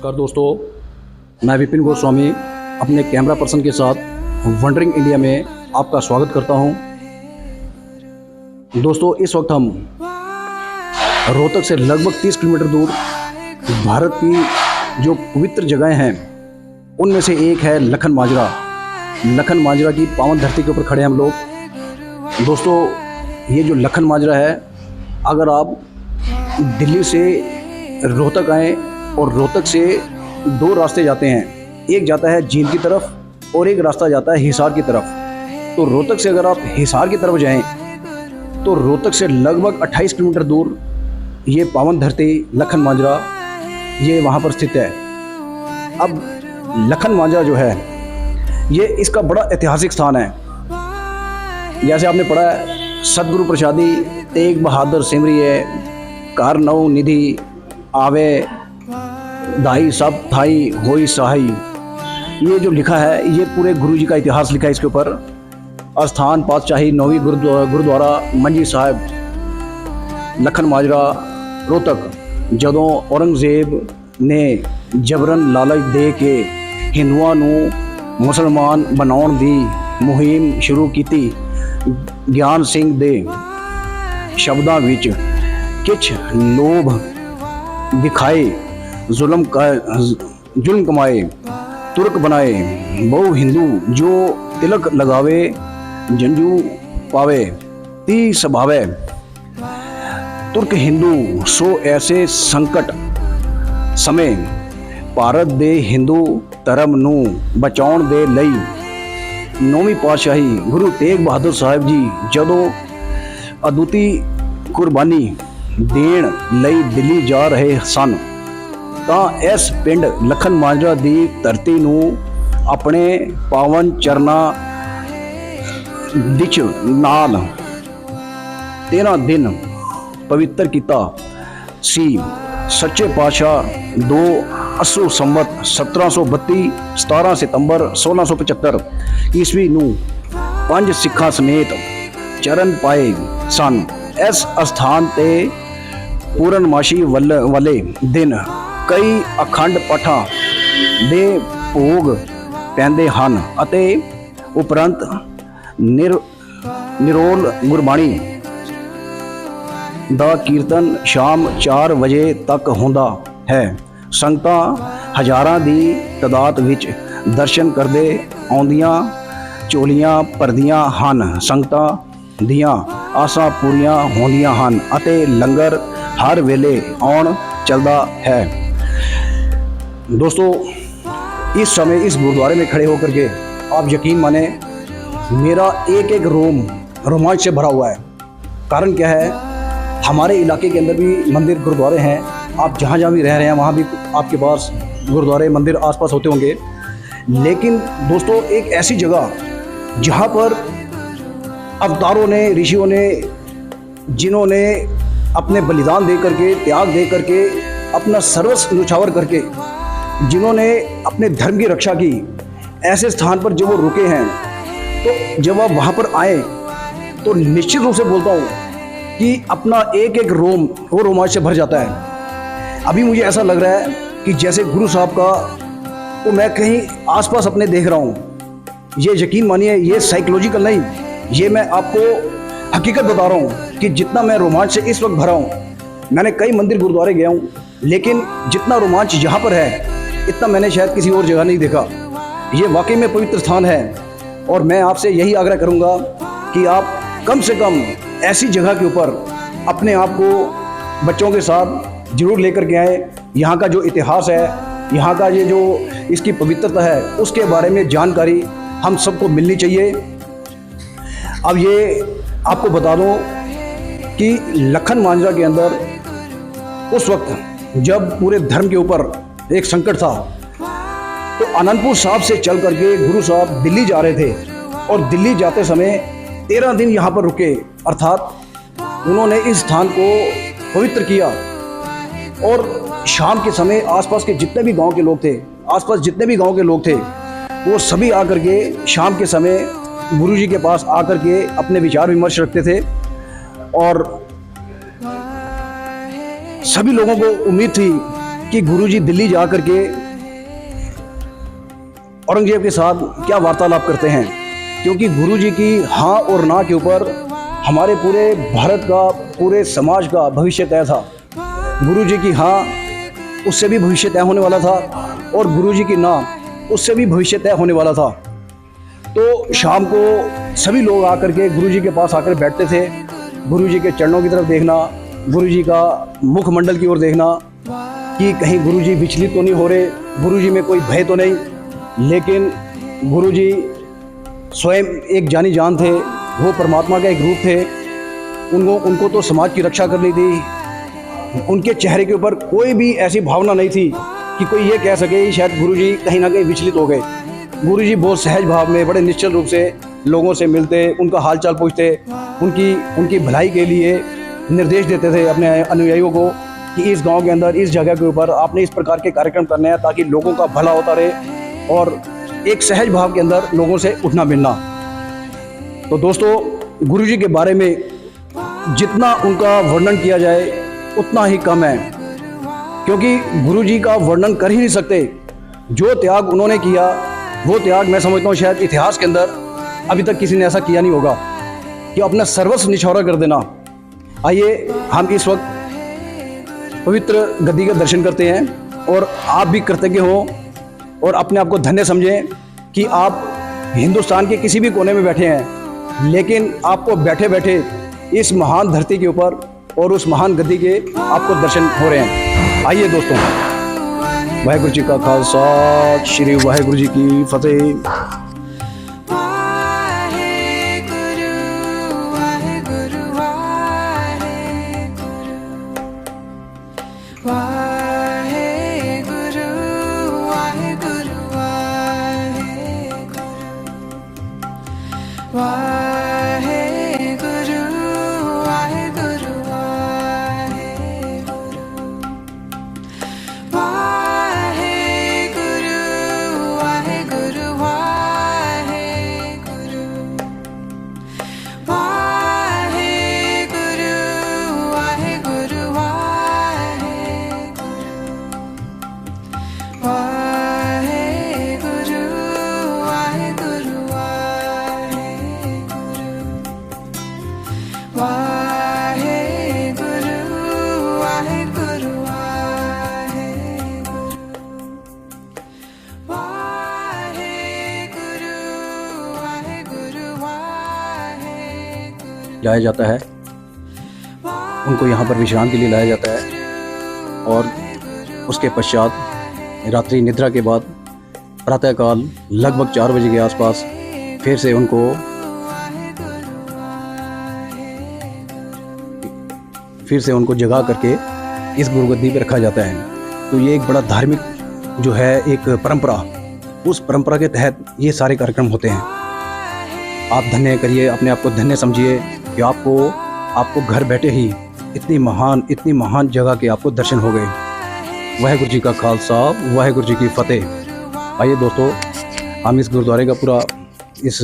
नमस्कार दोस्तों, मैं विपिन गोस्वामी अपने कैमरा पर्सन के साथ वंडरिंग इंडिया में आपका स्वागत करता हूं। दोस्तों, इस वक्त हम रोहतक से लगभग 30 किलोमीटर दूर भारत की जो पवित्र जगहें हैं उनमें से एक है लखन माजरा। लखन माजरा की पावन धरती के ऊपर खड़े हैं हम लोग। दोस्तों, ये जो लखन माजरा है, अगर आप दिल्ली से रोहतक आएँ और रोहतक से दो रास्ते जाते हैं, एक जाता है झील की तरफ और एक रास्ता जाता है हिसार की तरफ। तो रोहतक से अगर आप हिसार की तरफ जाएं तो रोहतक से लगभग 28 किलोमीटर दूर ये पावन धरती लखन माजरा ये वहाँ पर स्थित है। अब लखन माजरा जो है ये इसका बड़ा ऐतिहासिक स्थान है। जैसे आपने पढ़ा है, सतगुरु प्रसादी तेग बहादुर सिमरिए कार नौ निधि आवे दाई सब थाई होई सहाई। ये जो लिखा है ये पूरे गुरु जी का इतिहास लिखा है इसके ऊपर। स्थान पातशाही नौवीं गुरुद्वारा मंजी साहब लखन माजरा रोहतक। जदों औरंगजेब ने जबरन लालच दे के हिंदुओं नूं मुसलमान बनाउण दी मुहिम शुरू कीती, ज्ञान सिंह दे शब्दां विच किछ लोभ दिखाए, जुल्म कमाए, तुर्क बनाए बहु हिंदू, जो तिलक लगावे जंजू पावे ती स्वभावे। तुर्क हिंदू सो ऐसे संकट समय, भारत दे हिंदू धर्म नू बचाउण दे लई नौवीं पातशाही गुरु तेग बहादुर साहब जी जदों अदुੱਤੀ कुर्बानी देण लई दिल्ली जा रहे सन ਤਾਂ ਇਸ ਪਿੰਡ ਲਖਨ ਮਾਜਰਾ ਦੀ ਧਰਤੀ ਨੂੰ ਆਪਣੇ ਪਾਵਨ ਚਰਨਾਂ ਵਿੱਚ ਨਾਲ 13 ਦਿਨ ਪਵਿੱਤਰ ਕੀਤਾ ਸੀ। ਸੱਚੇ ਪਾਤਸ਼ਾਹ 2 ਅੱਸੂ ਸੰਵਤ 1732 17 ਸਤੰਬਰ 1675 ਈਸਵੀ ਨੂੰ 5 ਸਿੱਖਾਂ ਸਮੇਤ ਚਰਨ ਪਾਏ ਸਨ। ਇਸ ਅਸਥਾਨ ਤੇ ਪੂਰਨਮਾਸ਼ੀ ਵਾਲੇ ਦਿਨ कई अखंड पाठां दे भोग पैंदे हन अते उपरंत निरोल गुरबाणी दा कीर्तन शाम 4 वजे तक होंदा है। संगतां हज़ारां दी तादाद विच दर्शन करदे आउंदियां झोलियां भरदियां हन। संगतां दियां आसां पूरीआं होंदियां हन अते लंगर हर वेले आउण चलदा है। दोस्तों, इस समय इस गुरुद्वारे में खड़े होकर के आप यकीन माने मेरा एक एक रोम रोमांच से भरा हुआ है। कारण क्या है, हमारे इलाके के अंदर भी मंदिर गुरुद्वारे हैं। आप जहाँ जहाँ भी रह रहे हैं वहाँ भी आपके पास गुरुद्वारे मंदिर आसपास होते होंगे। लेकिन दोस्तों, एक ऐसी जगह जहाँ पर अवतारों ने, ऋषियों ने, जिन्होंने अपने बलिदान दे करके, त्याग दे करके, अपना सर्वस्व न्यौछावर करके, जिन्होंने अपने धर्म की रक्षा की, ऐसे स्थान पर जब वो रुके हैं तो जब आप वहाँ पर आए तो निश्चित रूप से बोलता हूँ कि अपना एक एक रोम वो रोमांच से भर जाता है। अभी मुझे ऐसा लग रहा है कि जैसे गुरु साहब का तो मैं कहीं आसपास अपने देख रहा हूँ। ये यकीन मानिए, ये साइकोलॉजिकल नहीं, ये मैं आपको हकीकत बता रहा हूँ कि जितना मैं रोमांच से इस वक्त भरा हूँ। मैंने कई मंदिर गुरुद्वारे गया हूँ, लेकिन जितना रोमांच यहाँ पर है इतना मैंने शायद किसी और जगह नहीं देखा। ये वाकई में पवित्र स्थान है और मैं आपसे यही आग्रह करूँगा कि आप कम से कम ऐसी जगह के ऊपर अपने आप को बच्चों के साथ ज़रूर लेकर के आए। यहाँ का जो इतिहास है, यहाँ का ये जो इसकी पवित्रता है, उसके बारे में जानकारी हम सबको मिलनी चाहिए। अब ये आपको बता दूँ कि लखन माजरा के अंदर उस वक्त जब पूरे धर्म के ऊपर एक संकट था तो आनंदपुर साहब से चल करके गुरु साहब दिल्ली जा रहे थे और दिल्ली जाते समय 13 दिन यहाँ पर रुके। अर्थात उन्होंने इस स्थान को पवित्र किया और शाम के समय आसपास के जितने भी गांव के लोग थे, वो सभी आकर के शाम के समय गुरु जी के पास आकर के अपने विचार विमर्श रखते थे। और सभी लोगों को उम्मीद थी कि गुरुजी दिल्ली जा कर के औरंगजेब के साथ क्या वार्तालाप करते हैं, क्योंकि गुरुजी की हाँ और ना के ऊपर हमारे पूरे भारत का, पूरे समाज का भविष्य तय था। गुरुजी की हाँ, उससे भी भविष्य तय होने वाला था, और गुरुजी की ना, उससे भी भविष्य तय होने वाला था। तो शाम को सभी लोग आकर के गुरुजी के पास आकर बैठते थे, गुरुजी के चरणों की तरफ देखना, गुरुजी का मुखमंडल की ओर देखना कि कहीं गुरुजी विचलित तो नहीं हो रहे, गुरुजी में कोई भय तो नहीं। लेकिन गुरुजी स्वयं एक जानी जान थे, वो परमात्मा का एक रूप थे। उनको तो समाज की रक्षा करनी थी। उनके चेहरे के ऊपर कोई भी ऐसी भावना नहीं थी कि कोई ये कह सके शायद गुरुजी कहीं ना कहीं विचलित हो गए। गुरुजी बहुत सहज भाव में, बड़े निश्चल रूप से लोगों से मिलते, उनका हालचाल पूछते, उनकी भलाई के लिए निर्देश देते थे अपने अनुयायियों को कि इस गांव के अंदर, इस जगह के ऊपर आपने इस प्रकार के कार्यक्रम करने हैं ताकि लोगों का भला होता रहे, और एक सहज भाव के अंदर लोगों से उठना मिलना। तो दोस्तों, गुरुजी के बारे में जितना उनका वर्णन किया जाए उतना ही कम है, क्योंकि गुरुजी का वर्णन कर ही नहीं सकते। जो त्याग उन्होंने किया, वो त्याग मैं समझता हूँ शायद इतिहास के अंदर अभी तक किसी ने ऐसा किया नहीं होगा कि अपना सर्वस्व निछावरा कर देना। आइए हम इस वक्त पवित्र गद्दी के दर्शन करते हैं, और आप भी कृतज्ञ हों और अपने आप को धन्य समझें कि आप हिंदुस्तान के किसी भी कोने में बैठे हैं, लेकिन आपको बैठे बैठे इस महान धरती के ऊपर और उस महान गद्दी के आपको दर्शन हो रहे हैं। आइए दोस्तों, वाहेगुरु जी का खालसा, श्री वाहेगुरु जी की फतेह। लाया जाता है, उनको यहाँ पर विश्राम के लिए लाया जाता है, और उसके पश्चात रात्रि निद्रा के बाद प्रातःकाल लगभग 4 बजे के आसपास फिर से उनको जगा करके इस गुरुगद्दी पर रखा जाता है। तो ये एक बड़ा धार्मिक जो है एक परंपरा, उस परंपरा के तहत ये सारे कार्यक्रम होते हैं। आप धन्य करिए, अपने आप को धन्य समझिए कि आपको घर बैठे ही इतनी महान जगह के आपको दर्शन हो गए। वाहेगुरु जी का खालसा, वाहेगुरु जी की फतेह। आइए दोस्तों, हम इस गुरुद्वारे का पूरा इस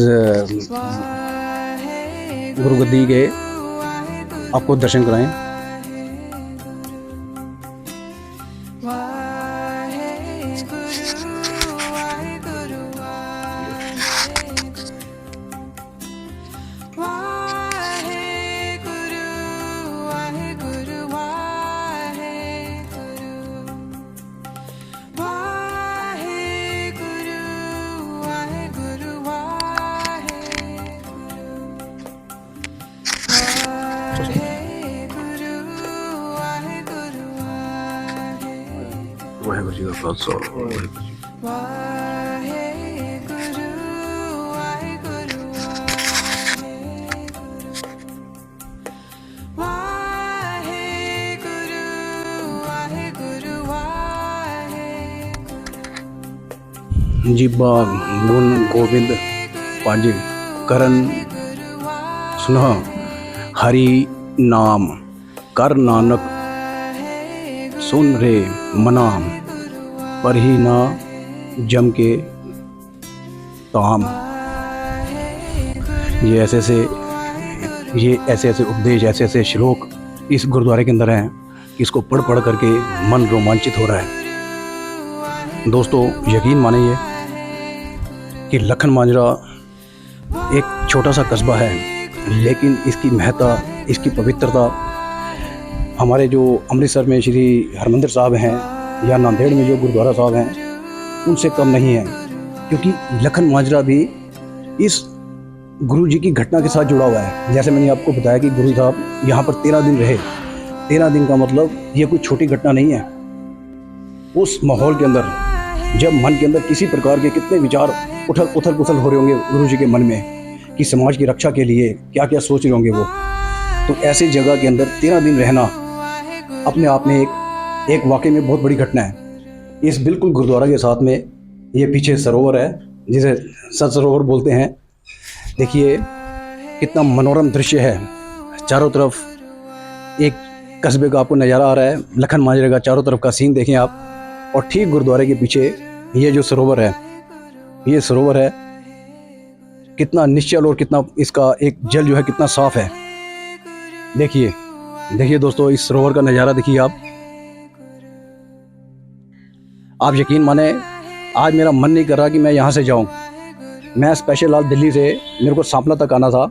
गुरुगद्दी के आपको दर्शन कराएं। वाहेगुरु जी का खालसा, वाहेगुरु जी। जीबा गुण गोविंद पांजे करन सुना हरि नाम कर नानक सुन रे मना पर ही ना जम के ताम। ये ऐसे उपदेश, ऐसे श्लोक इस गुरुद्वारे के अंदर हैं कि इसको पढ़ करके मन रोमांचित हो रहा है। दोस्तों यकीन मानिए कि लखन माजरा एक छोटा सा कस्बा है, लेकिन इसकी महत्ता, इसकी पवित्रता हमारे जो अमृतसर में श्री हरमंदिर साहब हैं या नांदेड़ में जो गुरुद्वारा साहब हैं उनसे कम नहीं है। क्योंकि लखन माजरा भी इस गुरु जी की घटना के साथ जुड़ा हुआ है। जैसे मैंने आपको बताया कि गुरु साहब यहाँ पर 13 दिन रहे। 13 दिन का मतलब ये कोई छोटी घटना नहीं है। उस माहौल के अंदर जब मन के अंदर किसी प्रकार के कितने विचार उथल पुथल हो रहे होंगे गुरु जी के मन में कि समाज की रक्षा के लिए क्या क्या सोच रहे होंगे वो, तो ऐसी जगह के अंदर 13 दिन रहना अपने आप में एक वाकई में बहुत बड़ी घटना है। इस बिल्कुल गुरुद्वारा के साथ में ये पीछे सरोवर है जिसे सत सरोवर बोलते हैं। देखिए कितना मनोरम दृश्य है। चारों तरफ एक कस्बे का आपको नज़ारा आ रहा है, लखन माजरे का चारों तरफ का सीन देखें आप। और ठीक गुरुद्वारे के पीछे ये जो सरोवर है, ये सरोवर है कितना निश्चल और कितना इसका एक जल जो है कितना साफ है। देखिए देखिए दोस्तों, इस सरोवर का नज़ारा देखिए आप यकीन माने आज मेरा मन नहीं कर रहा कि मैं यहाँ से जाऊँ। मैं स्पेशल आज दिल्ली से मेरे को सांपला तक आना था।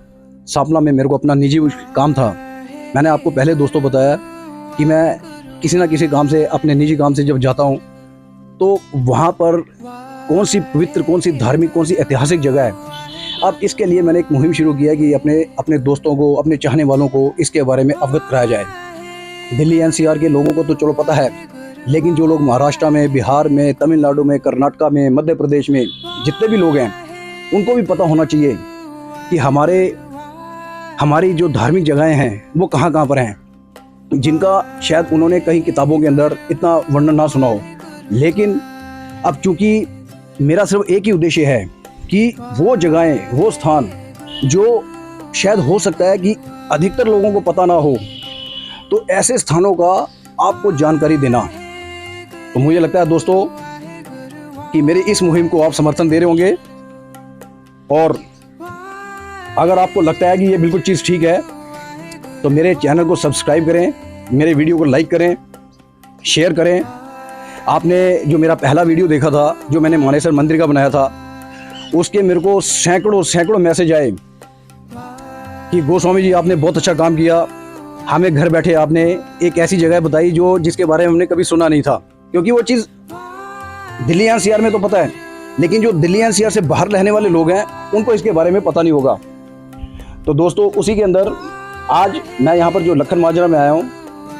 सांपला में मेरे को अपना निजी काम था। मैंने आपको पहले दोस्तों बताया कि मैं किसी ना किसी काम से, अपने निजी काम से जब जाता हूँ तो वहाँ पर कौन सी पवित्र, कौन सी धार्मिक, कौन सी ऐतिहासिक जगह है। अब इसके लिए मैंने एक मुहिम शुरू किया कि अपने दोस्तों को, अपने चाहने वालों को इसके बारे में अवगत कराया जाए। दिल्ली एनसीआर के लोगों को तो चलो पता है, लेकिन जो लोग महाराष्ट्र में, बिहार में, तमिलनाडु में, कर्नाटका में, मध्य प्रदेश में जितने भी लोग हैं उनको भी पता होना चाहिए कि हमारी जो धार्मिक जगहें हैं वो कहाँ कहाँ पर हैं, जिनका शायद उन्होंने कहीं किताबों के अंदर इतना वर्णन ना सुना हो। लेकिन अब चूंकि मेरा सिर्फ एक ही उद्देश्य है कि वो जगहें, वो स्थान जो शायद हो सकता है कि अधिकतर लोगों को पता ना हो, तो ऐसे स्थानों का आपको जानकारी देना। तो मुझे लगता है दोस्तों कि मेरी इस मुहिम को आप समर्थन दे रहे होंगे। और अगर आपको लगता है कि ये बिल्कुल चीज़ ठीक है तो मेरे चैनल को सब्सक्राइब करें, मेरे वीडियो को लाइक करें, शेयर करें। आपने जो मेरा पहला वीडियो देखा था जो मैंने मानेसर मंदिर का बनाया था, उसके मेरे को सैकड़ों मैसेज आए कि गोस्वामी जी आपने बहुत अच्छा काम किया, हमें घर बैठे आपने एक ऐसी जगह बताई जिसके बारे में हमने कभी सुना नहीं था। क्योंकि वो चीज़ दिल्ली एनसीआर में तो पता है, लेकिन जो दिल्ली एनसीआर से बाहर रहने वाले लोग हैं उनको इसके बारे में पता नहीं होगा। तो दोस्तों उसी के अंदर आज मैं यहाँ पर जो लखन माजरा में आया हूँ,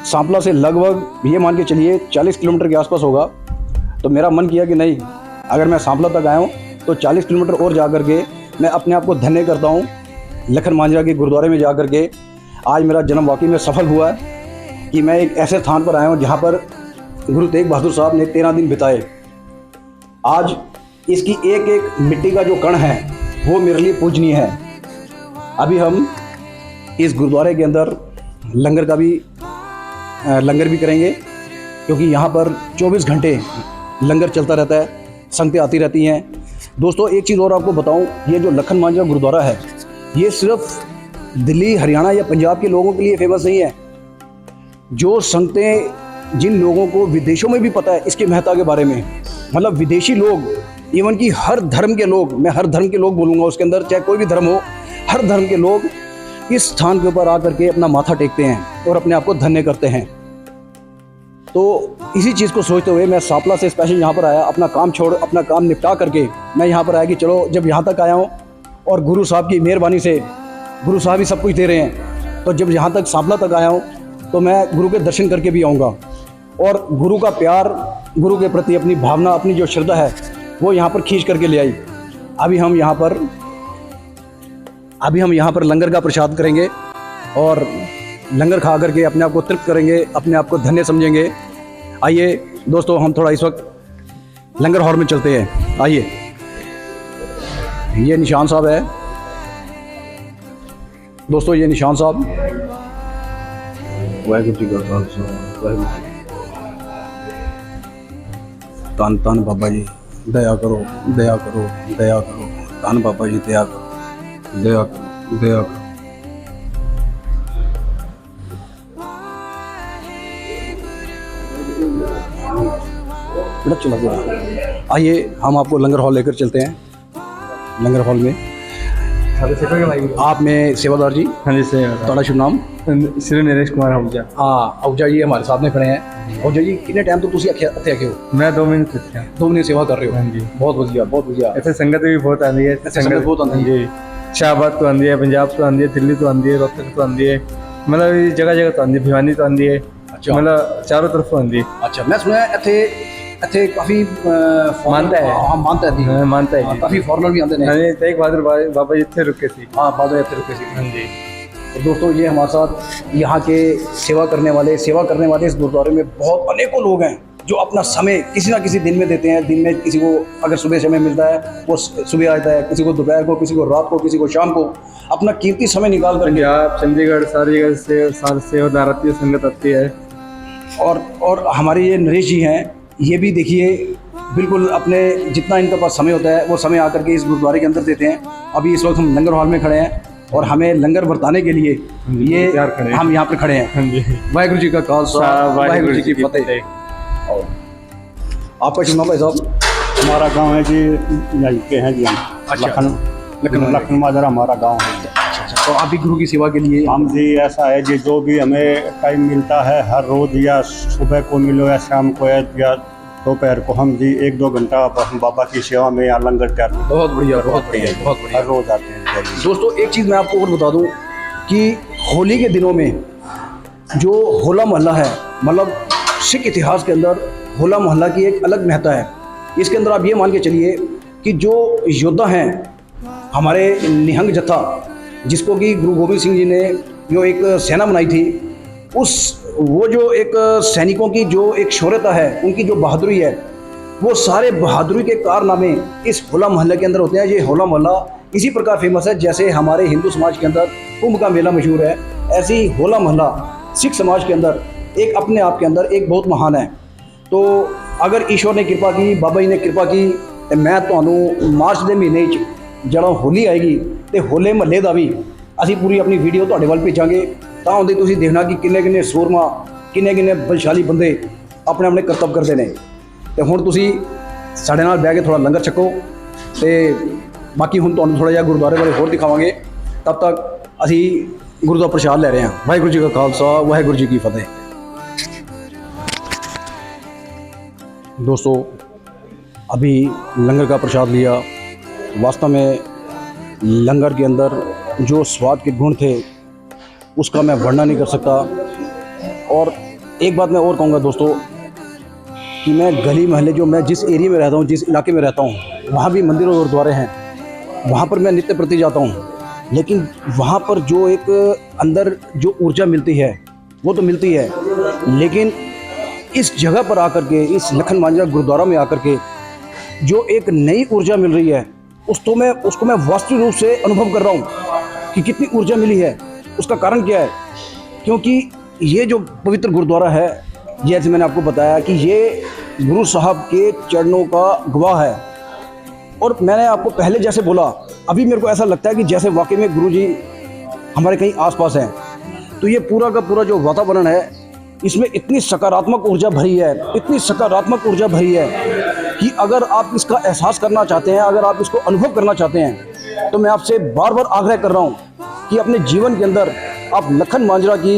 सांपला से लगभग ये मान के चलिए 40 किलोमीटर के आसपास होगा। तो मेरा मन किया कि नहीं, अगर मैं सांपला तक आया हूँ तो 40 किलोमीटर और जा कर के मैं अपने आप को धन्य करता हूँ। लखन माजरा के गुरुद्वारे में जा कर के आज मेरा जन्म वाकई में सफल हुआ है कि मैं एक ऐसे स्थान पर आया हूँ जहाँ पर गुरु तेग बहादुर साहब ने 13 दिन बिताए। आज इसकी एक एक मिट्टी का जो कण है वो मेरे लिए पूजनीय है। अभी हम इस गुरुद्वारे के अंदर लंगर भी करेंगे, क्योंकि यहाँ पर 24 घंटे लंगर चलता रहता है, संगतें आती रहती हैं। दोस्तों एक चीज़ और आपको बताऊं, ये जो लखन माजरा गुरुद्वारा है ये सिर्फ दिल्ली, हरियाणा या पंजाब के लोगों के लिए फेमस नहीं है। जो संगतें, जिन लोगों को विदेशों में भी पता है इसकी महत्ता के बारे में, मतलब विदेशी लोग, इवन कि हर धर्म के लोग, मैं हर धर्म के लोग बोलूँगा उसके अंदर, चाहे कोई भी धर्म हो, हर धर्म के लोग इस स्थान के ऊपर आकर के अपना माथा टेकते हैं और अपने आप को धन्य करते हैं। तो इसी चीज़ को सोचते हुए मैं सांपला से स्पेशल यहाँ पर आया, अपना काम छोड़, अपना काम निपटा करके मैं यहाँ पर आया कि चलो जब यहाँ तक आया हूँ और गुरु साहब की मेहरबानी से, गुरु साहब ही सब कुछ दे रहे हैं, तो जब यहाँ तक सांपला तक आया हूँ तो मैं गुरु के दर्शन करके भी आऊँगा। और गुरु का प्यार, गुरु के प्रति अपनी भावना, अपनी जो श्रद्धा है वो यहाँ पर खींच करके ले आई। अभी हम यहाँ पर लंगर का प्रसाद करेंगे और लंगर खा करके अपने आप को तृप्त करेंगे, अपने आप को धन्य समझेंगे। आइए दोस्तों हम थोड़ा इस वक्त लंगर हॉल में चलते हैं। आइए, ये निशान साहब है दोस्तों, ये निशान साहब। वाहिगुरू जी का खालसा, वाहिगुरू जी। धन धन बाबा जी, दया करो, दया करो, दया करो। धन बाबा जी, दया करो, दया करो, दया करो। खड़क चला गया। आइए हम आपको लंगर हॉल लेकर चलते हैं। लंगर हॉल में आप में सेवादार जी। हाँ जी सर, थोड़ा शुभ नाम? श्री नरेश कुमार आहूजा। हाँ, आहूजा जी हमारे सामने खड़े हैं। आहूजा जी कितने टाइम तो तुम ਇੱਥੇ आके हो? मैं 2 महीने से थे। 2 महीने सेवा कर रहे हो? हाँ जी, बहुत बढ़िया, बहुत बढ़िया। ऐसे संगत भी बहुत आती है। संगत बहुत आती है जी, शाहबाद तो आती है, पंजाब तो आती है, दिल्ली तो आती है, रोहतक तो आती है, मतलब जगह जगह तो आती है, भिवानी तो आती है, अच्छा, मतलब चारों तरफ आती है। अच्छा, मैं सुना है ਇੱਥੇ काफी मानता है। हाँ, मानता है। हाँ, मानता है जी। काफी फॉरेनर भी आते हैं। हाँ जी, तेग बहादुर बाबा जी इतने रुके थे। हाँ, बाद में रुके थे। हाँ जी। तो दोस्तों ये हमारे साथ यहाँ के सेवा करने वाले इस गुरुद्वारे में बहुत अनेकों लोग हैं जो अपना समय किसी ना किसी दिन में देते हैं। दिन में किसी को अगर सुबह समय मिलता है वो सुबह आता है, किसी को दोपहर को, किसी को रात को, किसी को शाम को, अपना कीमती समय निकाल करके आप चंडीगढ़ सारी जगह से साल सेवादार आती है, संगत आती है। और हमारे ये नरेश जी हैं, ये भी देखिए बिल्कुल अपने जितना इनके पास समय होता है वो समय आकर के इस गुरुद्वारे के अंदर देते हैं। अभी इस वक्त हम लंगर हॉल में खड़े हैं और हमें लंगर बरताने के लिए ये हम यहाँ पर खड़े हैं। हाँ जी, वाहिगुरु जी का खालसा, वाहिगुरु जी की फतेह। और आपका शुभ नाम भाई साहब? हमारा गांव है जी, यहीं के हैं जी हम। अच्छा, लखन माजरा हमारा गांव है। अच्छा, तो आप भी गुरु की सेवा के लिए? हम जी ऐसा है जी, जो भी हमें टाइम मिलता है हर रोज़, या सुबह को मिलो या शाम को या दोपहर को, हम जी 1-2 घंटा हम बाबा की सेवा में यहाँ लंगर तैयार। बहुत बढ़िया, बहुत बढ़िया, बहुत बढ़िया। हर रोज़ आते हैं। दोस्तों एक चीज़ मैं आपको और बता दूं कि होली के दिनों में जो होला मोहल्ला है, मतलब सिख इतिहास के अंदर होला मोहल्ला की एक अलग महत्ता है। इसके अंदर आप ये मान के चलिए कि जो योद्धा हैं हमारे निहंग जत्था, जिसको कि गुरु गोविंद सिंह जी ने जो एक सेना बनाई थी, वो जो एक सैनिकों की जो एक शौर्यता है, उनकी जो बहादुरी है, वो सारे बहादुरी के कारनामे इस होला मोहल्ले के अंदर होते हैं। ये होला मोहल्ला इसी प्रकार फेमस है जैसे हमारे हिंदू समाज के अंदर कुंभ का मेला मशहूर है, ऐसे ही होला मोहल्ला सिख समाज के अंदर एक अपने आप के अंदर एक बहुत महान है। तो अगर ईश्वर ने कृपा की, बाबा जी ने कृपा की, तो मैं ਤੁਹਾਨੂੰ मार्च के महीने ਜਦੋਂ होली आएगी तो होले महल्ले का भी ਅਸੀਂ पूरी अपनी वीडियो ਤੁਹਾਡੇ ਵੱਲ ਭੇਜਾਂਗੇ। ਤਾਂ ਉਹਦੇ ਤੁਸੀਂ देखना कि ਕਿੰਨੇ ਸੂਰਮਾ, ਕਿੰਨੇ ਬਲਸ਼ਾਲੀ ਬੰਦੇ ਆਪਣੇ ਆਪਣੇ ਕਰਤੱਵ ਕਰਦੇ ਨੇ। ਤੇ ਹੁਣ ਤੁਸੀਂ ਸਾਡੇ ਨਾਲ ਬਹਿ ਕੇ ਥੋੜਾ ਲੰਗਰ ਛਕੋ ਤੇ ਬਾਕੀ ਹੁਣ ਤੁਹਾਨੂੰ ਥੋੜਾ ਜਿਹਾ ਗੁਰਦੁਆਰੇ ਬਾਰੇ ਹੋਰ ਦਿਖਾਵਾਂਗੇ। ਤਬ ਤੱਕ ਅਸੀਂ ਗੁਰੂ ਦਾ ਪ੍ਰਸ਼ਾਦ ਲੈ ਰਹੇ ਹਾਂ। ਵਾਹਿਗੁਰੂ ਜੀ ਕਾ ਖਾਲਸਾ, ਵਾਹਿਗੁਰੂ ਜੀ ਕੀ ਫਤਿਹ। दोस्तों अभी लंगर का प्रसाद लिया। वास्तव में लंगर के अंदर जो स्वाद के गुण थे उसका मैं वर्णन नहीं कर सकता। और एक बात मैं और कहूँगा दोस्तों कि मैं गली महल्ले, जो मैं जिस एरिया में रहता हूँ, जिस इलाके में रहता हूँ, वहाँ भी मंदिर और गुरुद्वारे हैं। वहाँ पर मैं नित्य प्रति जाता हूँ, लेकिन वहाँ पर जो एक अंदर जो ऊर्जा मिलती है वो तो मिलती है, लेकिन इस जगह पर आकर के, इस लखन मांजरा गुरुद्वारा में आकर के जो एक नई ऊर्जा मिल रही है उसको मैं वास्तविक रूप से अनुभव कर रहा हूँ कि कितनी ऊर्जा मिली है। उसका कारण क्या है? क्योंकि ये जो पवित्र गुरुद्वारा है, जैसे मैंने आपको बताया कि ये गुरु साहब के चरणों का गवाह है। और मैंने आपको पहले जैसे बोला, अभी मेरे को ऐसा लगता है कि जैसे वाकई में गुरु जी हमारे कहीं आसपास हैं। तो ये पूरा का पूरा जो वातावरण है, इसमें इतनी सकारात्मक ऊर्जा भरी है, इतनी सकारात्मक ऊर्जा भरी है कि अगर आप इसका एहसास करना चाहते हैं, अगर आप इसको अनुभव करना चाहते हैं, तो मैं आपसे बार बार आग्रह कर रहा हूँ कि अपने जीवन के अंदर आप लखन मांजरा की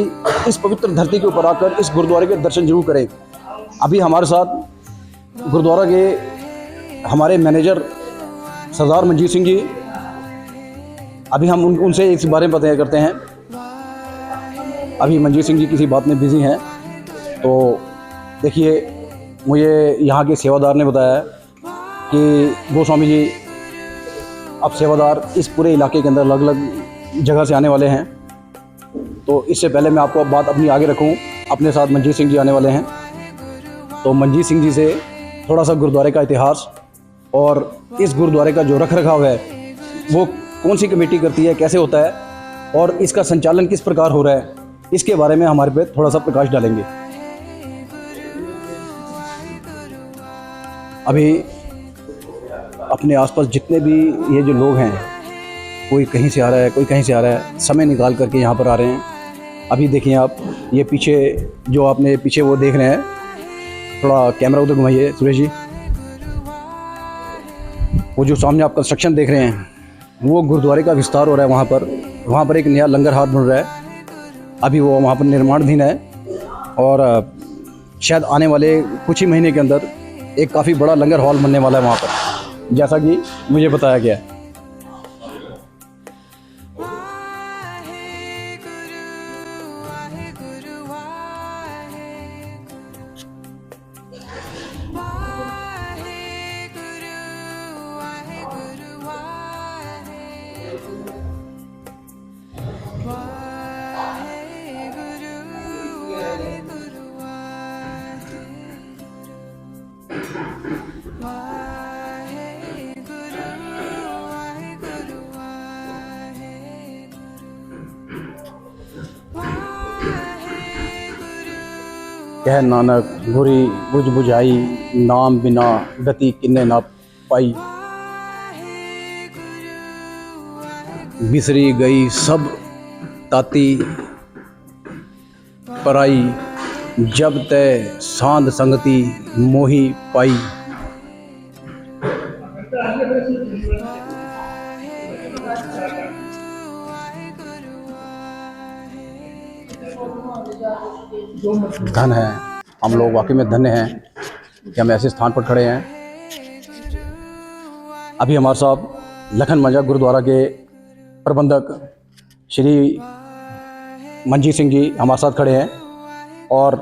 इस पवित्र धरती के ऊपर आकर इस गुरुद्वारे के दर्शन जरूर करें। अभी हमारे साथ गुरुद्वारा के हमारे मैनेजर सरदार मंजीत सिंह जी, अभी हम उनसे इस बारे में बातें करते हैं। अभी मंजीत सिंह जी किसी बात में बिज़ी हैं। तो देखिए, मुझे यहाँ के सेवादार ने बताया कि गोस्वामी जी अब सेवादार इस पूरे इलाके के अंदर अलग अलग जगह से आने वाले हैं। तो इससे पहले मैं आपको बात अपनी आगे रखूं, अपने साथ मंजीत सिंह जी आने वाले हैं। तो मंजीत सिंह जी से थोड़ा सा गुरुद्वारे का इतिहास और इस गुरुद्वारे का जो रख रखाव है वो कौन सी कमेटी करती है, कैसे होता है और इसका संचालन किस प्रकार हो रहा है, इसके बारे में हमारे पे थोड़ा सा प्रकाश डालेंगे। अभी अपने आसपास जितने भी ये जो लोग हैं, कोई कहीं से आ रहा है, कोई कहीं से आ रहा है, समय निकाल करके यहाँ पर आ रहे हैं। अभी देखिए आप, ये पीछे जो आपने पीछे वो देख रहे हैं, थोड़ा कैमरा उधर घुमाइए सुरेश जी। वो जो सामने आप कंस्ट्रक्शन देख रहे हैं वो गुरुद्वारे का विस्तार हो रहा है। वहाँ पर एक नया लंगर हाल बन रहा है, अभी वो वहाँ पर निर्माणाधीन है और शायद आने वाले कुछ ही महीने के अंदर एक काफ़ी बड़ा लंगर हॉल बनने वाला है वहाँ पर, जैसा कि मुझे बताया गया है। कह नानक बुरी बुझ बुझाई, नाम बिना गति किन्ने ना पाई। बिसरी गई सब ताती पराई, जब तय सांध संगति मोही पाई। धन है, हम लोग वाकई में धन्य हैं कि हम ऐसे स्थान पर खड़े हैं। अभी हमारे साथ लखन मांझा गुरुद्वारा के प्रबंधक श्री मनजीत सिंह जी हमारे साथ खड़े हैं और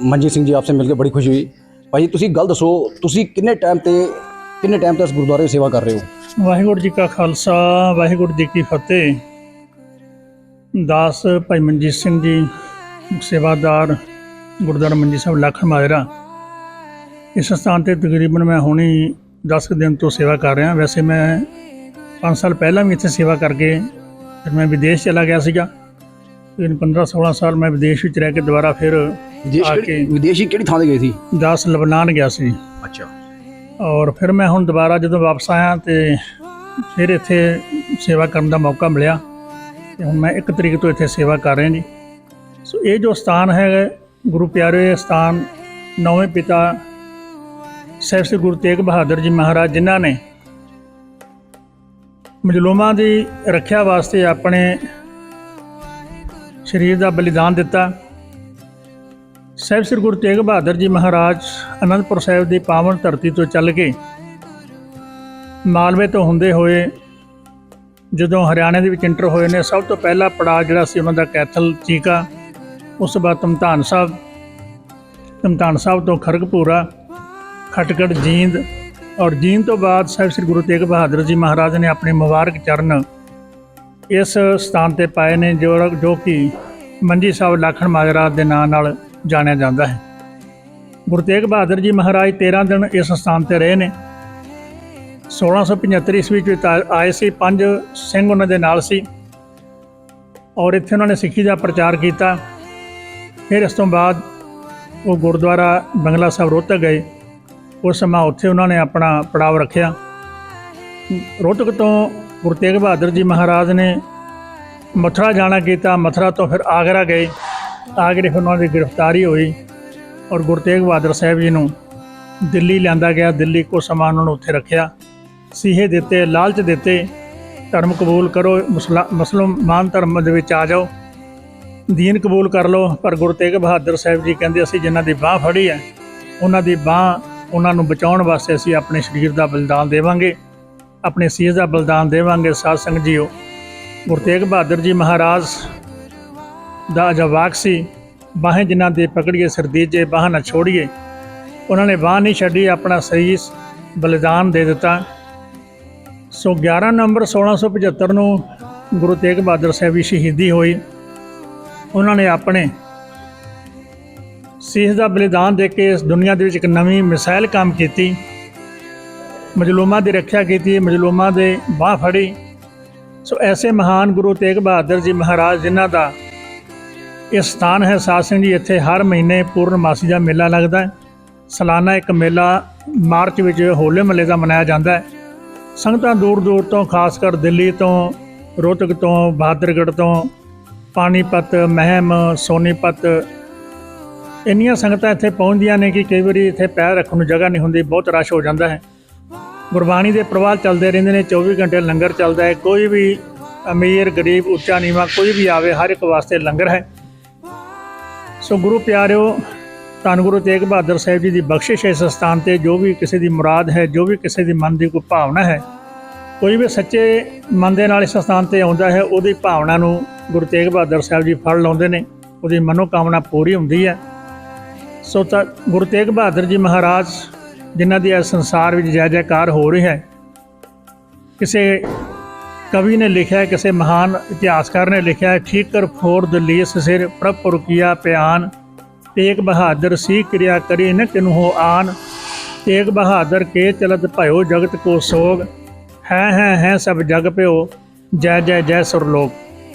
मनजीत सिंह जी आपसे मिलकर बड़ी खुशी हुई। भाई ਤੁਸੀਂ ਗੱਲ ਦੱਸੋ, ਤੁਸੀਂ ਕਿੰਨੇ ਟਾਈਮ ਤੋਂ ਇਸ ਗੁਰਦੁਆਰੇ ਦੀ ਸੇਵਾ ਕਰ ਰਹੇ ਹੋ? ਵਾਹਿਗੁਰੂ ਜੀ ਕਾ ਖਾਲਸਾ, ਵਾਹਿਗੁਰੂ ਜੀ ਕੀ ਫਤਿਹ। ਦਾਸ ਭਾਈ ਮਨਜੀਤ ਸਿੰਘ ਜੀ, ਸੇਵਾਦਾਰ ਗੁਰਦੁਆਰਾ ਮੰਜੀ ਸਾਹਿਬ ਲਖਨ ਮਾਜਰਾ। ਇਸ ਸਥਾਨ 'ਤੇ ਤਕਰੀਬਨ ਮੈਂ ਹੁਣੀ 10 ਦਿਨ ਤੋਂ ਸੇਵਾ ਕਰ ਰਿਹਾ। ਵੈਸੇ ਮੈਂ 5 ਸਾਲ ਪਹਿਲਾਂ ਵੀ ਇੱਥੇ ਸੇਵਾ ਕਰਕੇ ਫਿਰ ਮੈਂ ਵਿਦੇਸ਼ ਚਲਾ ਗਿਆ ਸੀਗਾ। ਫਿਰ 15-16 ਸਾਲ ਮੈਂ ਵਿਦੇਸ਼ ਵਿੱਚ ਰਹਿ ਕੇ ਦੁਬਾਰਾ ਫਿਰ ਆ ਕੇ ਵਿਦੇਸ਼ੀ ਕਿਹੜੀ ਥਾਂ 'ਤੇ ਗਏ ਸੀ? 10 ਲਬਨਾਨ ਗਿਆ ਸੀ। ਅੱਛਾ। ਔਰ ਫਿਰ ਮੈਂ ਹੁਣ ਦੁਬਾਰਾ ਜਦੋਂ ਵਾਪਸ ਆਇਆ ਤੇ ਫਿਰ ਇੱਥੇ ਸੇਵਾ ਕਰਨ ਦਾ ਮੌਕਾ ਮਿਲਿਆ ਤੇ ਹੁਣ ਮੈਂ 1 ਤਰੀਕ ਤੋਂ ਇੱਥੇ ਸੇਵਾ ਕਰ ਰਿਹਾ ਜੀ। ਸੋ ਇਹ ਜੋ ਸਥਾਨ ਹੈ ਗੁਰੂ ਪਿਆਰੇ ਸਥਾਨ, ਨੌਵੇਂ ਪਿਤਾ ਸਾਹਿਬ ਸ੍ਰੀ ਗੁਰੂ ਤੇਗ ਬਹਾਦਰ ਜੀ ਮਹਾਰਾਜ, ਜਿਨ੍ਹਾਂ ਨੇ ਮਜਲੂਮਾਂ ਦੀ ਰੱਖਿਆ ਵਾਸਤੇ ਆਪਣੇ ਸਰੀਰ ਦਾ ਬਲੀਦਾਨ ਦਿੱਤਾ। ਸਾਹਿਬ ਸ੍ਰੀ ਗੁਰੂ ਤੇਗ ਬਹਾਦਰ ਜੀ ਮਹਾਰਾਜ ਅਨੰਦਪੁਰ ਸਾਹਿਬ ਦੀ ਪਾਵਨ ਧਰਤੀ ਤੋਂ ਚੱਲ ਕੇ ਮਾਲਵੇ ਤੋਂ ਹੁੰਦੇ ਹੋਏ ਜਦੋਂ ਹਰਿਆਣੇ ਦੇ ਵਿੱਚ ਇੰਟਰ ਹੋਏ ਨੇ, ਸਭ ਤੋਂ ਪਹਿਲਾ ਪੜਾਅ ਜਿਹੜਾ ਸੀ ਉਹਨਾਂ ਦਾ ਕੈਥਲ ਚੀਕਾ, ਉਸ ਤੋਂ ਬਾਅਦ ਧਮਧਾਨ ਸਾਹਿਬ ਤੋਂ ਖਰਗਪੂਰਾ, ਖਟਕੜ, ਜੀਂਦ, ਔਰ ਜੀਂਦ ਤੋਂ ਬਾਅਦ ਸਾਹਿਬ ਸ੍ਰੀ ਗੁਰੂ ਤੇਗ ਬਹਾਦਰ ਜੀ ਮਹਾਰਾਜ ਨੇ ਆਪਣੇ ਮੁਬਾਰਕ ਚਰਨ ਇਸ ਸਥਾਨ 'ਤੇ ਪਾਏ ਨੇ, ਜੋ ਕਿ ਮੰਜੀ ਸਾਹਿਬ ਲਖਨ ਮਾਜਰਾ ਦੇ ਨਾਂ ਨਾਲ ਜਾਣਿਆ ਜਾਂਦਾ ਹੈ। ਗੁਰੂ ਤੇਗ ਬਹਾਦਰ ਜੀ ਮਹਾਰਾਜ 13 ਦਿਨ ਇਸ ਸਥਾਨ 'ਤੇ ਰਹੇ ਨੇ। 1675 ਈਸਵੀ ਵਿੱਚ ਆਏ ਸੀ, 5 ਸਿੰਘ ਉਹਨਾਂ ਦੇ ਨਾਲ ਸੀ ਔਰ ਇੱਥੇ ਉਹਨਾਂ ਨੇ ਸਿੱਖੀ ਦਾ ਪ੍ਰਚਾਰ ਕੀਤਾ। ਫਿਰ ਇਸ ਤੋਂ ਬਾਅਦ ਉਹ ਗੁਰਦੁਆਰਾ ਬੰਗਲਾ ਸਾਹਿਬ ਰੋਹਤਕ ਗਏ। ਉਸ ਸਮਾਂ ਉੱਥੇ ਉਹਨਾਂ ਨੇ ਆਪਣਾ ਪੜਾਵ ਰੱਖਿਆ। ਰੋਹਤਕ ਤੋਂ ਗੁਰੂ ਤੇਗ ਬਹਾਦਰ ਜੀ ਮਹਾਰਾਜ ਨੇ ਮਥੁਰਾ ਜਾਣਾ ਕੀਤਾ। ਮਥੁਰਾ ਤੋਂ ਫਿਰ ਆਗਰਾ ਗਏ। ਆਗਰੇ ਫਿਰ ਉਹਨਾਂ ਦੀ ਗ੍ਰਿਫਤਾਰੀ ਹੋਈ ਔਰ ਗੁਰੂ ਤੇਗ ਬਹਾਦਰ ਸਾਹਿਬ ਜੀ ਨੂੰ ਦਿੱਲੀ ਲਿਆਂਦਾ ਗਿਆ। ਦਿੱਲੀ ਕੁਝ ਸਮਾਂ ਉਹਨਾਂ ਨੂੰ ਉੱਥੇ ਰੱਖਿਆ, ਸੀਹੇ ਦਿੱਤੇ, ਲਾਲਚ ਦਿੱਤੇ, ਧਰਮ ਕਬੂਲ ਕਰੋ, ਮੁਸਲਮਾਨ ਧਰਮ ਦੇ ਵਿੱਚ ਆ ਜਾਓ, ਦੀਨ ਕਬੂਲ ਕਰ ਲਓ। ਪਰ ਗੁਰੂ ਤੇਗ ਬਹਾਦਰ ਸਾਹਿਬ ਜੀ ਕਹਿੰਦੇ ਅਸੀਂ ਜਿਨ੍ਹਾਂ ਦੀ ਬਾਂਹ ਫੜੀ ਹੈ ਉਹਨਾਂ ਦੀ ਬਾਂਹ, ਉਹਨਾਂ ਨੂੰ ਬਚਾਉਣ ਵਾਸਤੇ ਅਸੀਂ ਆਪਣੇ ਸਰੀਰ ਦਾ ਬਲਿਦਾਨ ਦੇਵਾਂਗੇ, ਆਪਣੇ ਸੀਸ ਦਾ ਬਲਿਦਾਨ ਦੇਵਾਂਗੇ। ਸਾਧ ਸੰਗਤ ਜੀਓ, ਗੁਰੂ ਤੇਗ ਬਹਾਦਰ ਜੀ ਮਹਾਰਾਜ ਦਾ ਜਵਾਕ ਸੀ, ਬਾਹਾਂ ਜਿਨ੍ਹਾਂ ਦੇ ਪਕੜੀਏ ਸਰਦੀਜੇ, ਬਾਹਾਂ ਨਾ ਛੋੜੀਏ। ਉਹਨਾਂ ਨੇ ਬਾਂਹ ਨਹੀਂ ਛੱਡੀ, ਆਪਣਾ ਸੀਸ ਬਲਿਦਾਨ ਦੇ ਦਿੱਤਾ। ਸੋ 11 ਨਵੰਬਰ 1675 ਨੂੰ ਗੁਰੂ ਤੇਗ ਬਹਾਦਰ ਸਾਹਿਬ ਦੀ ਸ਼ਹੀਦੀ ਹੋਈ। ਉਹਨਾਂ ਨੇ ਆਪਣੇ ਸੀਸ ਦਾ ਬਲਿਦਾਨ ਦੇ ਕੇ ਇਸ ਦੁਨੀਆ ਦੇ ਵਿੱਚ ਇੱਕ ਨਵੀਂ ਮਿਸਾਲ ਕੰਮ ਕੀਤੀ, ਮਜਲੂਮਾਂ ਦੀ ਰੱਖਿਆ ਕੀਤੀ, ਮਜਲੂਮਾਂ ਦੇ ਬਾਂਹ ਫੜੀ। ਸੋ ਐਸੇ ਮਹਾਨ ਗੁਰੂ ਤੇਗ ਬਹਾਦਰ ਜੀ ਮਹਾਰਾਜ ਜਿਨ੍ਹਾਂ ਦਾ ਇਹ ਸਥਾਨ ਹੈ। ਸਾਧ ਸਿੰਘ ਜੀ, ਇੱਥੇ ਹਰ ਮਹੀਨੇ ਪੂਰਨਮਾਸੀ ਦਾ ਮੇਲਾ ਲੱਗਦਾ ਹੈ। ਸਾਲਾਨਾ ਇੱਕ ਮੇਲਾ ਮਾਰਚ ਵਿੱਚ ਹੋਲੇ ਮਹੱਲੇ ਦਾ ਮਨਾਇਆ ਜਾਂਦਾ ਹੈ। ਸੰਗਤਾਂ ਦੂਰ ਦੂਰ ਤੋਂ, ਖਾਸ ਕਰ ਦਿੱਲੀ ਤੋਂ, ਰੋਹਤਕ ਤੋਂ, ਬਹਾਦਰਗੜ੍ਹ ਤੋਂ, ਪਾਣੀਪਤ, ਮਹਿਮ, ਸੋਨੀਪਤ, ਇੰਨੀਆਂ ਸੰਗਤਾਂ ਇੱਥੇ ਪਹੁੰਚਦੀਆਂ ਨੇ ਕਿ ਕਈ ਵਾਰੀ ਇੱਥੇ ਪੈਰ ਰੱਖਣ ਨੂੰ ਜਗ੍ਹਾ ਨਹੀਂ ਹੁੰਦੀ, ਬਹੁਤ ਰਸ਼ ਹੋ ਜਾਂਦਾ ਹੈ। ਗੁਰਬਾਣੀ ਦੇ ਪ੍ਰਵਾਹ ਚੱਲਦੇ ਰਹਿੰਦੇ ਨੇ, 24 ਘੰਟੇ ਲੰਗਰ ਚੱਲਦਾ ਹੈ। ਕੋਈ ਵੀ ਅਮੀਰ ਗਰੀਬ ਉੱਚਾ ਨੀਵਾਂ ਕੋਈ ਵੀ ਆਵੇ, ਹਰ ਇੱਕ ਵਾਸਤੇ ਲੰਗਰ ਹੈ। ਸੋ ਗੁਰੂ ਪਿਆਰਿਓ, ਧੰਨ ਗੁਰੂ ਤੇਗ ਬਹਾਦਰ ਸਾਹਿਬ ਜੀ ਦੀ ਬਖਸ਼ਿਸ਼ ਇਸ ਸਥਾਨ ਤੇ। ਜੋ ਵੀ ਕਿਸੇ ਦੀ ਮੁਰਾਦ ਹੈ, ਜੋ ਵੀ ਕਿਸੇ ਦੀ ਮਨ ਦੀ ਕੋਈ ਭਾਵਨਾ ਹੈ, ਕੋਈ ਵੀ ਸੱਚੇ ਮਨ ਦੇ ਨਾਲ ਇਸ ਸਥਾਨ ਤੇ ਆਉਂਦਾ ਹੈ, ਉਹਦੀ ਭਾਵਨਾ ਨੂੰ ਗੁਰੂ ਤੇਗ ਬਹਾਦਰ ਸਾਹਿਬ ਜੀ ਫੜ ਲਾਉਂਦੇ ਨੇ, ਉਹਦੀ ਮਨੋਕਾਮਨਾ ਪੂਰੀ ਹੁੰਦੀ ਹੈ। ਸੋ ਤਾਂ ਗੁਰੂ ਤੇਗ ਬਹਾਦਰ ਜੀ ਮਹਾਰਾਜ ਜਿਨ੍ਹਾਂ ਦੀ ਇਸ ਸੰਸਾਰ ਵਿੱਚ ਜੈ ਜੈਕਾਰ ਹੋ ਰਹੀ ਹੈ। ਕਿਸੇ ਕਵੀ ਨੇ ਲਿਖਿਆ, ਕਿਸੇ ਮਹਾਨ ਇਤਿਹਾਸਕਾਰ ਨੇ ਲਿਖਿਆ, ਠੀਕਰ ਫੋਰ ਦਲੀਸ ਸਿਰ ਪ੍ਰਭ ਪੁਰਕੀਆ ਪਿਆਨ, ਤੇਗ ਬਹਾਦਰ ਸੀ ਕਿਰਿਆ ਕਰੀ ਨ ਕਿਨੁ ਹੋ ਆਨ, ਤੇਗ ਬਹਾਦਰ ਕੇ ਚਲਤ ਭਇਓ ਜਗਤ ਕੋ ਸੋਗ, ਹੈ ਸਭ ਜਗ ਪਿਓ ਜੈ ਜੈ ਜੈ ਸੁਰਲੋਕ।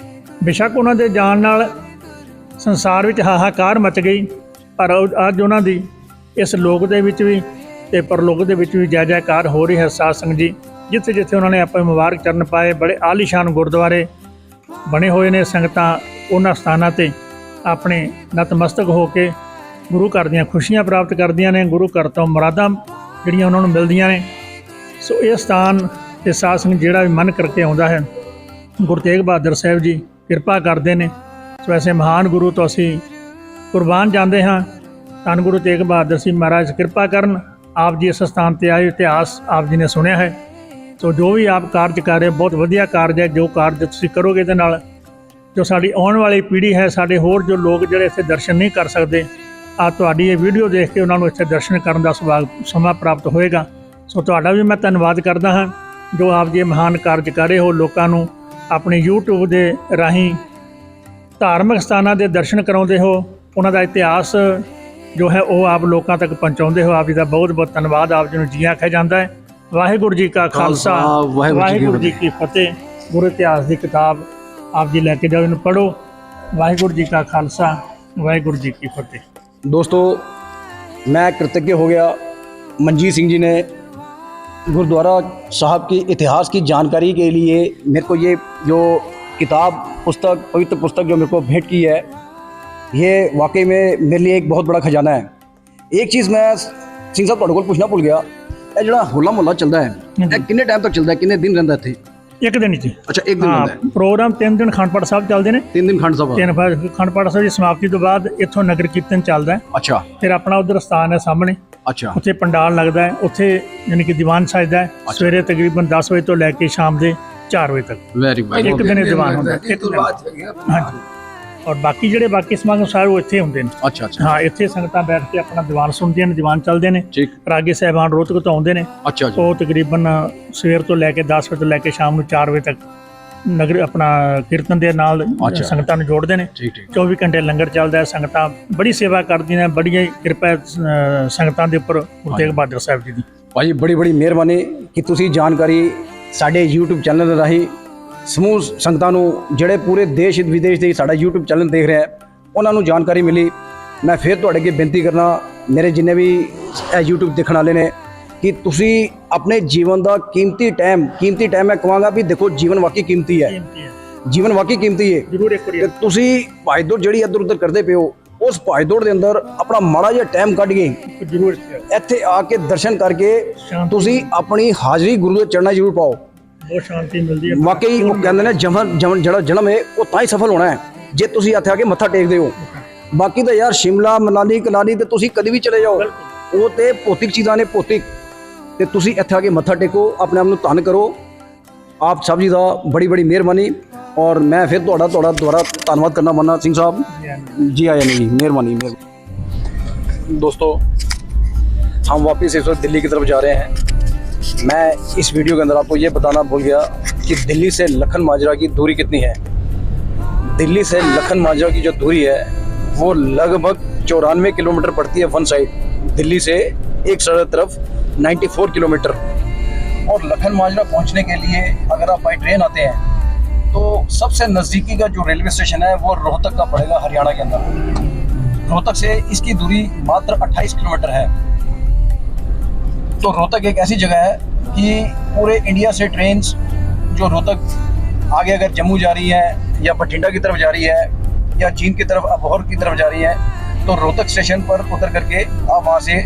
ਬੇਸ਼ੱਕ ਉਹਨਾਂ ਦੇ ਜਾਣ ਨਾਲ ਸੰਸਾਰ ਵਿੱਚ ਹਾਹਾਕਾਰ ਮਚ ਗਈ, ਪਰ ਅੱਜ ਉਹਨਾਂ ਦੀ ਇਸ ਲੋਕ ਦੇ ਵਿੱਚ ਵੀ ਤੇ ਪਰਲੋਕ ਦੇ ਵਿੱਚ ਵੀ ਜੈ ਜੈਕਾਰ ਹੋ ਰਹੀ ਹੈ। ਸਾਧ ਸੰਗਤ ਜੀ, ਜਿੱਥੇ ਜਿੱਥੇ ਉਹਨਾਂ ਨੇ ਆਪਣੇ ਮੁਬਾਰਕ ਚਰਨ ਪਾਏ, ਬੜੇ ਆਲੀਸ਼ਾਨ ਗੁਰਦੁਆਰੇ ਬਣੇ ਹੋਏ ਨੇ। ਸੰਗਤਾਂ ਉਹਨਾਂ ਸਥਾਨਾਂ 'ਤੇ ਆਪਣੇ ਨਤਮਸਤਕ ਹੋ ਕੇ ਗੁਰੂ ਘਰ ਦੀਆਂ ਖੁਸ਼ੀਆਂ ਪ੍ਰਾਪਤ ਕਰਦੀਆਂ ਨੇ, ਗੁਰੂ ਘਰ ਤੋਂ ਮੁਰਾਦਾਂ ਜਿਹੜੀਆਂ ਉਹਨਾਂ ਨੂੰ ਮਿਲਦੀਆਂ ਨੇ। ਸੋ ਇਹ ਸਥਾਨ ਤੇ ਸਾਧ ਸੰਗਤ ਜਿਹੜਾ ਵੀ ਮਨ ਕਰਕੇ ਆਉਂਦਾ ਹੈ, ਗੁਰੂ ਤੇਗ ਬਹਾਦਰ ਸਾਹਿਬ ਜੀ ਕਿਰਪਾ ਕਰਦੇ ਨੇ। ਸੋ ਐਸੇ ਮਹਾਨ ਗੁਰੂ ਤੋਂ ਅਸੀਂ ਕੁਰਬਾਨ ਜਾਂਦੇ ਹਾਂ। ਧੰਨ ਗੁਰੂ ਤੇਗ ਬਹਾਦਰ ਸਿੰਘ ਮਹਾਰਾਜ ਕਿਰਪਾ ਕਰਨ। ਆਪ ਜੀ ਇਸ ਸਥਾਨ 'ਤੇ ਆਏ, ਇਤਿਹਾਸ ਆਪ ਜੀ ਨੇ ਸੁਣਿਆ ਹੈ। ਸੋ ਜੋ ਵੀ ਆਪ ਕਾਰਜ ਕਰ ਰਹੇ, ਬਹੁਤ ਵਧੀਆ ਕਾਰਜ ਹੈ। ਜੋ ਕਾਰਜ ਤੁਸੀਂ ਕਰੋਗੇ ਇਹਦੇ ਨਾਲ ਜੋ ਸਾਡੀ ਆਉਣ ਵਾਲੀ ਪੀੜ੍ਹੀ ਹੈ, ਸਾਡੇ ਹੋਰ ਜੋ ਲੋਕ ਜਿਹੜੇ ਇੱਥੇ ਦਰਸ਼ਨ ਨਹੀਂ ਕਰ ਸਕਦੇ, ਆ ਤੁਹਾਡੀ ਇਹ ਵੀਡੀਓ ਦੇਖ ਕੇ ਉਹਨਾਂ ਨੂੰ ਇੱਥੇ ਦਰਸ਼ਨ ਕਰਨ ਦਾ ਸਮਾਂ ਪ੍ਰਾਪਤ ਹੋਏਗਾ। ਸੋ ਤੁਹਾਡਾ ਵੀ ਮੈਂ ਧੰਨਵਾਦ ਕਰਦਾ ਹਾਂ ਜੋ ਆਪ ਜੀ ਮਹਾਨ ਕਾਰਜ ਕਰ ਰਹੇ ਹੋ। ਲੋਕਾਂ ਨੂੰ ਆਪਣੇ YouTube ਦੇ ਰਾਹੀਂ ਧਾਰਮਿਕ ਸਥਾਨਾਂ ਦੇ ਦਰਸ਼ਨ ਕਰਾਉਂਦੇ ਹੋ, ਉਹਨਾਂ ਦਾ ਇਤਿਹਾਸ ਜੋ ਹੈ ਉਹ ਆਪ ਲੋਕਾਂ ਤੱਕ ਪਹੁੰਚਾਉਂਦੇ ਹੋ। ਆਪ ਜੀ ਦਾ ਬਹੁਤ ਬਹੁਤ ਧੰਨਵਾਦ। ਆਪ ਜੀ ਨੂੰ ਜੀ ਆਖਿਆ ਜਾਂਦਾ ਹੈ। ਵਾਹਿਗੁਰੂ ਜੀ ਕਾ ਖਾਲਸਾ, ਵਾਹਿਗੁਰੂ ਜੀ ਕੀ ਫਤਿਹ। ਗੁਰੂ ਇਤਿਹਾਸ ਦੀ ਕਿਤਾਬ ਆਪ ਜੀ ਲੈ ਕੇ ਜਾਓ, ਇਹਨੂੰ ਪੜ੍ਹੋ। ਵਾਹਿਗੁਰੂ जी का खालसा, वाहिगुरु जी की फतेह। दोस्तों, मैं कृतज्ञ हो गया मनजीत सिंह जी ने गुरुद्वारा साहब की इतिहास की जानकारी के लिए मेरे को ये जो किताब पुस्तक पवित्र पुस्तक जो मेरे को भेंट की है, ये वाकई में मेरे लिए एक बहुत बड़ा खजाना है। एक चीज़ मैं सिंह साहब तुहाडे कोल पुछना भुल गया, ये जो होला मोहल्ला चलता है, ये कितने टाइम तक चलता है, कितने दिन रहता है इत्थे? एक दिन ही। अच्छा, एक दिन रहता है। प्रोग्राम 3 दिन खंड पाठ साहब चलते हैं। 3 दिन खंड सभा, खंड पाठ साहब की समाप्ति तो बाद इत्थों नगर कीर्तन चलता है। अच्छा, फिर अपना उधर स्थान है सामने, अच्छा, उत्थे पंडाल लगता है, उत्थे यानी कि दीवान सजदा है सवेरे तकरीबन 10 बजे तो लैके शाम के 4 बजे तक। Very good. एक दिन दीवान होता है। हाँ जी, और बाकी ਜਿਹੜੇ ਬਾਕੀ ਸਮਾਗਮ ਸਾਰੇ ਉਹ ਇੱਥੇ ਹੁੰਦੇ ਨੇ। अच्छा अच्छा, ਹਾਂ, ਇੱਥੇ ਸੰਗਤਾਂ ਬੈਠ ਕੇ ਆਪਣਾ ਦੀਵਾਨ ਸੁਣਦੀਆਂ ਨੇ, ਦੀਵਾਨ ਚੱਲਦੇ ਨੇ। ठीक, ਰਾਗੀ ਸਾਹਿਬਾਨ ਰੋਹਤਕ ਤੋਂ ਆਉਂਦੇ ਨੇ। अच्छा जी, ਉਹ ਤਕਰੀਬਨ ਸਵੇਰ ਤੋਂ ਲੈ ਕੇ 10 ਵਜੇ ਤੋਂ ਲੈ ਕੇ ਸ਼ਾਮ ਨੂੰ 4 ਵਜੇ ਤੱਕ ਨਗਰ ਆਪਣਾ ਕੀਰਤਨ ਦੇ ਨਾਲ ਅੱਛਾ। ਸੰਗਤਾਂ ਨੂੰ ਜੋੜਦੇ ਨੇ। ठीक ठीक। 24 ਘੰਟੇ ਲੰਗਰ ਚੱਲਦਾ ਹੈ। ਸੰਗਤਾਂ ਬੜੀ ਸੇਵਾ ਕਰਦੀਆਂ ਨੇ, ਬੜੀ ਕਿਰਪਾ ਹੈ ਸੰਗਤਾਂ ਦੇ ਉੱਪਰ ਗੁਰੂ ਤੇਗ ਬਹਾਦਰ ਸਾਹਿਬ ਜੀ ਦੀ। ਭਾਜੀ ਬੜੀ ਬੜੀ ਮਿਹਰਬਾਨੀ ਕਿ ਤੁਸੀਂ ਜਾਣਕਾਰੀ ਸਾਡੇ YouTube ਚੈਨਲ ਰਾਹੀਂ ਸਮੂਹ ਸੰਗਤਾਂ ਨੂੰ ਜਿਹੜੇ ਪੂਰੇ ਦੇਸ਼ ਵਿਦੇਸ਼ ਦੇ ਸਾਡਾ YouTube ਚੈਨਲ ਦੇਖ ਰਹੇ ਹੈ ਉਹਨਾਂ ਨੂੰ ਜਾਣਕਾਰੀ ਮਿਲੀ। ਮੈਂ ਫਿਰ ਤੁਹਾਡੇ ਅੱਗੇ ਬੇਨਤੀ ਕਰਨਾ, ਮੇਰੇ ਜਿੰਨੇ ਵੀ ਇਹ YouTube ਦੇਖਣ ਵਾਲੇ ਨੇ, ਕਿ ਤੁਸੀਂ ਆਪਣੇ ਜੀਵਨ ਦਾ ਕੀਮਤੀ ਟਾਈਮ ਮੈਂ ਕਹਾਂਗਾ ਵੀ ਦੇਖੋ, ਜੀਵਨ ਵਾਕਈ ਕੀਮਤੀ ਹੈ, ਜੀਵਨ ਵਾਕਈ ਕੀਮਤੀ ਹੈ। ਜ਼ਰੂਰ ਇੱਕ ਵਾਰੀ ਤੇ ਤੁਸੀਂ ਭਾਈਦੌੜ ਜਿਹੜੀ ਇੱਧਰ ਉੱਧਰ ਕਰਦੇ ਪਏ ਹੋ, ਉਸ ਭਾਈਦੌੜ ਦੇ ਅੰਦਰ ਆਪਣਾ ਮਾੜਾ ਜਿਹਾ ਟਾਈਮ ਕੱਢ ਕੇ ਜ਼ਰੂਰ ਇੱਥੇ ਆ ਕੇ ਦਰਸ਼ਨ ਕਰਕੇ ਤੁਸੀਂ ਆਪਣੀ ਹਾਜ਼ਰੀ ਗੁਰੂ ਦੇ ਚਰਨਾਂ 'ਚ ਜ਼ਰੂਰ ਪਾਓ। ਬਹੁਤ ਸ਼ਾਂਤੀ ਮਿਲਦੀ ਹੈ। ਵਾਕਈ ਉਹ ਕਹਿੰਦੇ ਨੇ ਜਿਹੜਾ ਜਨਮ ਹੈ ਉਹ ਤਾਂ ਹੀ ਸਫਲ ਹੋਣਾ ਹੈ ਜੇ ਤੁਸੀਂ ਇੱਥੇ ਆ ਕੇ ਮੱਥਾ ਟੇਕਦੇ ਹੋ। ਬਾਕੀ ਤਾਂ ਯਾਰ ਸ਼ਿਮਲਾ ਮਨਾਲੀ ਕਲਾਲੀ ਤੇ ਤੁਸੀਂ ਕਦੀ ਵੀ ਚਲੇ ਜਾਓ, ਉਹ ਤੇ ਭੌਤਿਕ ਚੀਜ਼ਾਂ ਨੇ, ਭੌਤਿਕ। ਤੇ ਤੁਸੀਂ ਇੱਥੇ ਆ ਕੇ ਮੱਥਾ ਟੇਕੋ, ਆਪਣੇ ਆਪ ਨੂੰ ਧੰਨ ਕਰੋ। ਆਪ ਸਭ ਜੀ ਦਾ ਬੜੀ ਬੜੀ ਮਿਹਰਬਾਨੀ। और मैं फिर थोड़ा दोबारा धन्यवाद करना मानना सिंह साहब जी आया नहीं, मेहरबानी। दोस्तों, हम वापस इस वक्त दिल्ली की तरफ जा रहे हैं। मैं इस वीडियो के अंदर आपको ये बताना भूल गया कि दिल्ली से लखन माजरा की दूरी कितनी है। दिल्ली से लखन माजरा की जो दूरी है वो लगभग 94 किलोमीटर पड़ती है वन साइड, दिल्ली से एक तरफ 94 किलोमीटर। और लखन माजरा पहुंचने के लिए अगर आप बाई ट्रेन आते हैं तो सबसे नज़दीकी का जो रेलवे स्टेशन है वो रोहतक का पड़ेगा, हरियाणा के अंदर। रोहतक से इसकी दूरी मात्र 28 किलोमीटर है। तो रोहतक एक ऐसी जगह है कि पूरे इंडिया से ट्रेन जो रोहतक आगे अगर जम्मू जा रही है या बठिंडा की तरफ जा रही है या जींद की तरफ, अबोहर की तरफ जा रही है, तो रोहतक स्टेशन पर उतर करके आप वहाँ से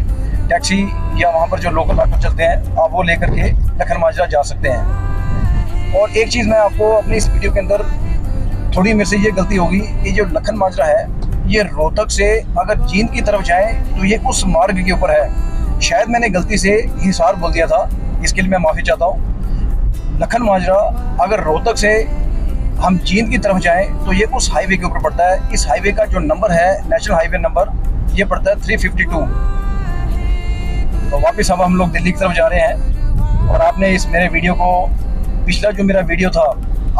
टैक्सी या वहाँ पर जो लोकल ऑटो चलते हैं आप वो लेकर के लखन माजरा जा सकते हैं। और एक चीज़ मैं आपको अपनी इस वीडियो के अंदर थोड़ी मेरे से ये गलती होगी कि जो लखन माजरा है ये रोहतक से अगर जींद की तरफ जाएं तो ये उस मार्ग के ऊपर है। शायद मैंने गलती से हिसार बोल दिया था, इसके लिए मैं माफ़ी चाहता हूँ। लखन माजरा अगर रोहतक से हम जींद की तरफ जाएं तो ये उस हाईवे के ऊपर पड़ता है। इस हाईवे का जो नंबर है नेशनल हाईवे नंबर ये पड़ता है 352। तो वापस अब हम लोग दिल्ली की तरफ जा रहे हैं। और आपने इस मेरे वीडियो को, पिछला जो मेरा वीडियो था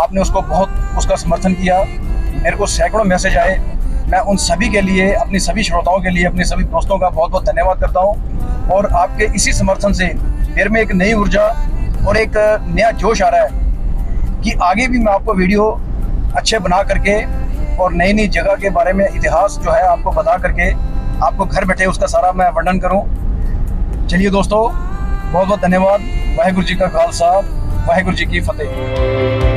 आपने उसको बहुत उसका समर्थन किया, मेरे को सैकड़ों मैसेज आए। मैं उन सभी के लिए, अपनी सभी श्रोताओं के लिए, अपने सभी दोस्तों का बहुत बहुत धन्यवाद करता हूँ। और आपके इसी समर्थन से मेरे में एक नई ऊर्जा और एक नया जोश आ रहा है कि आगे भी मैं आपको वीडियो अच्छे बना करके और नई नई जगह के बारे में इतिहास जो है आपको बता करके आपको घर बैठे उसका सारा मैं वर्णन करूं। चलिए दोस्तों, बहुत बहुत धन्यवाद। वाहिगुरु जी का खालसा, वाहिगुरु जी की फतेह।